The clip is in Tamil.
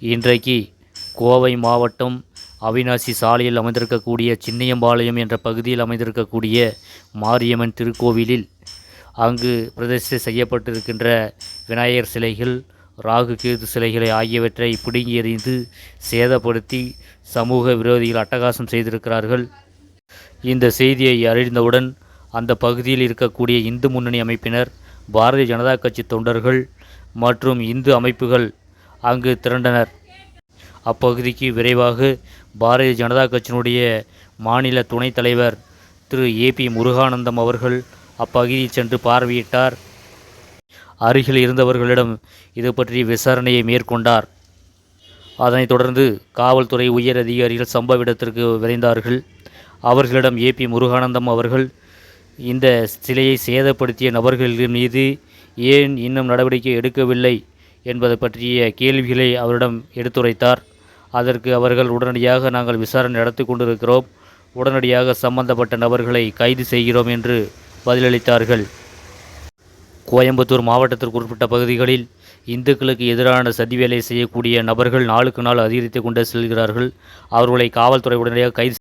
இன்றைக்கு கோவை மாவட்டம் அவிநாசி சாலையில் அமைந்திருக்கக்கூடிய சின்னியம்பாளையம் என்ற பகுதியில் அமைந்திருக்கக்கூடிய மாரியம்மன் திருக்கோவிலில் அங்கு பிரதிஷ்டை செய்யப்பட்டிருக்கின்ற விநாயகர் சிலைகள், ராகு கேது சிலைகளை ஆகியவற்றை பிடுங்கி எறிந்து சேதப்படுத்தி சமூக விரோதிகள் அட்டகாசம் செய்திருக்கிறார்கள். இந்த செய்தியை அறிந்தவுடன் அந்த பகுதியில் இருக்கக்கூடிய இந்து முன்னணி அமைப்பினர், பாரதிய ஜனதா கட்சி தொண்டர்கள் மற்றும் இந்து அமைப்புகள் அங்கு திரண்டனர். அப்பகுதிக்கு விரைவாக பாரதிய ஜனதா கட்சியினுடைய மாநில துணைத் தலைவர் திரு ஏபி முருகானந்தம் அவர்கள் அப்பகுதியை சென்று பார்வையிட்டார். அருகில் இருந்தவர்களிடம் இது பற்றி விசாரணையை மேற்கொண்டார். அதனைத் தொடர்ந்து காவல்துறை உயர் அதிகாரிகள் சம்பவ இடத்திற்கு விரைந்தார்கள். அவர்களிடம் ஏபி முருகானந்தம் அவர்கள் இந்த சிலையை சேதப்படுத்திய நபர்கள் மீது ஏன் இன்னும் நடவடிக்கை எடுக்கவில்லை என்பது பற்றிய கேள்விகளை அவரிடம் எடுத்துரைத்தார். அதற்கு அவர்கள் உடனடியாக நாங்கள் விசாரணை நடத்தி கொண்டிருக்கிறோம், உடனடியாக சம்பந்தப்பட்ட நபர்களை கைது செய்கிறோம் என்று பதிலளித்தார்கள். கோயம்புத்தூர் மாவட்டத்திற்கு உட்பட்ட பகுதிகளில் இந்துக்களுக்கு எதிரான சதி வேலை செய்யக்கூடிய நபர்கள் நாளுக்கு நாள் அதிகரித்து கொண்டே செல்கிறார்கள். அவர்களை காவல்துறை உடனடியாக கைது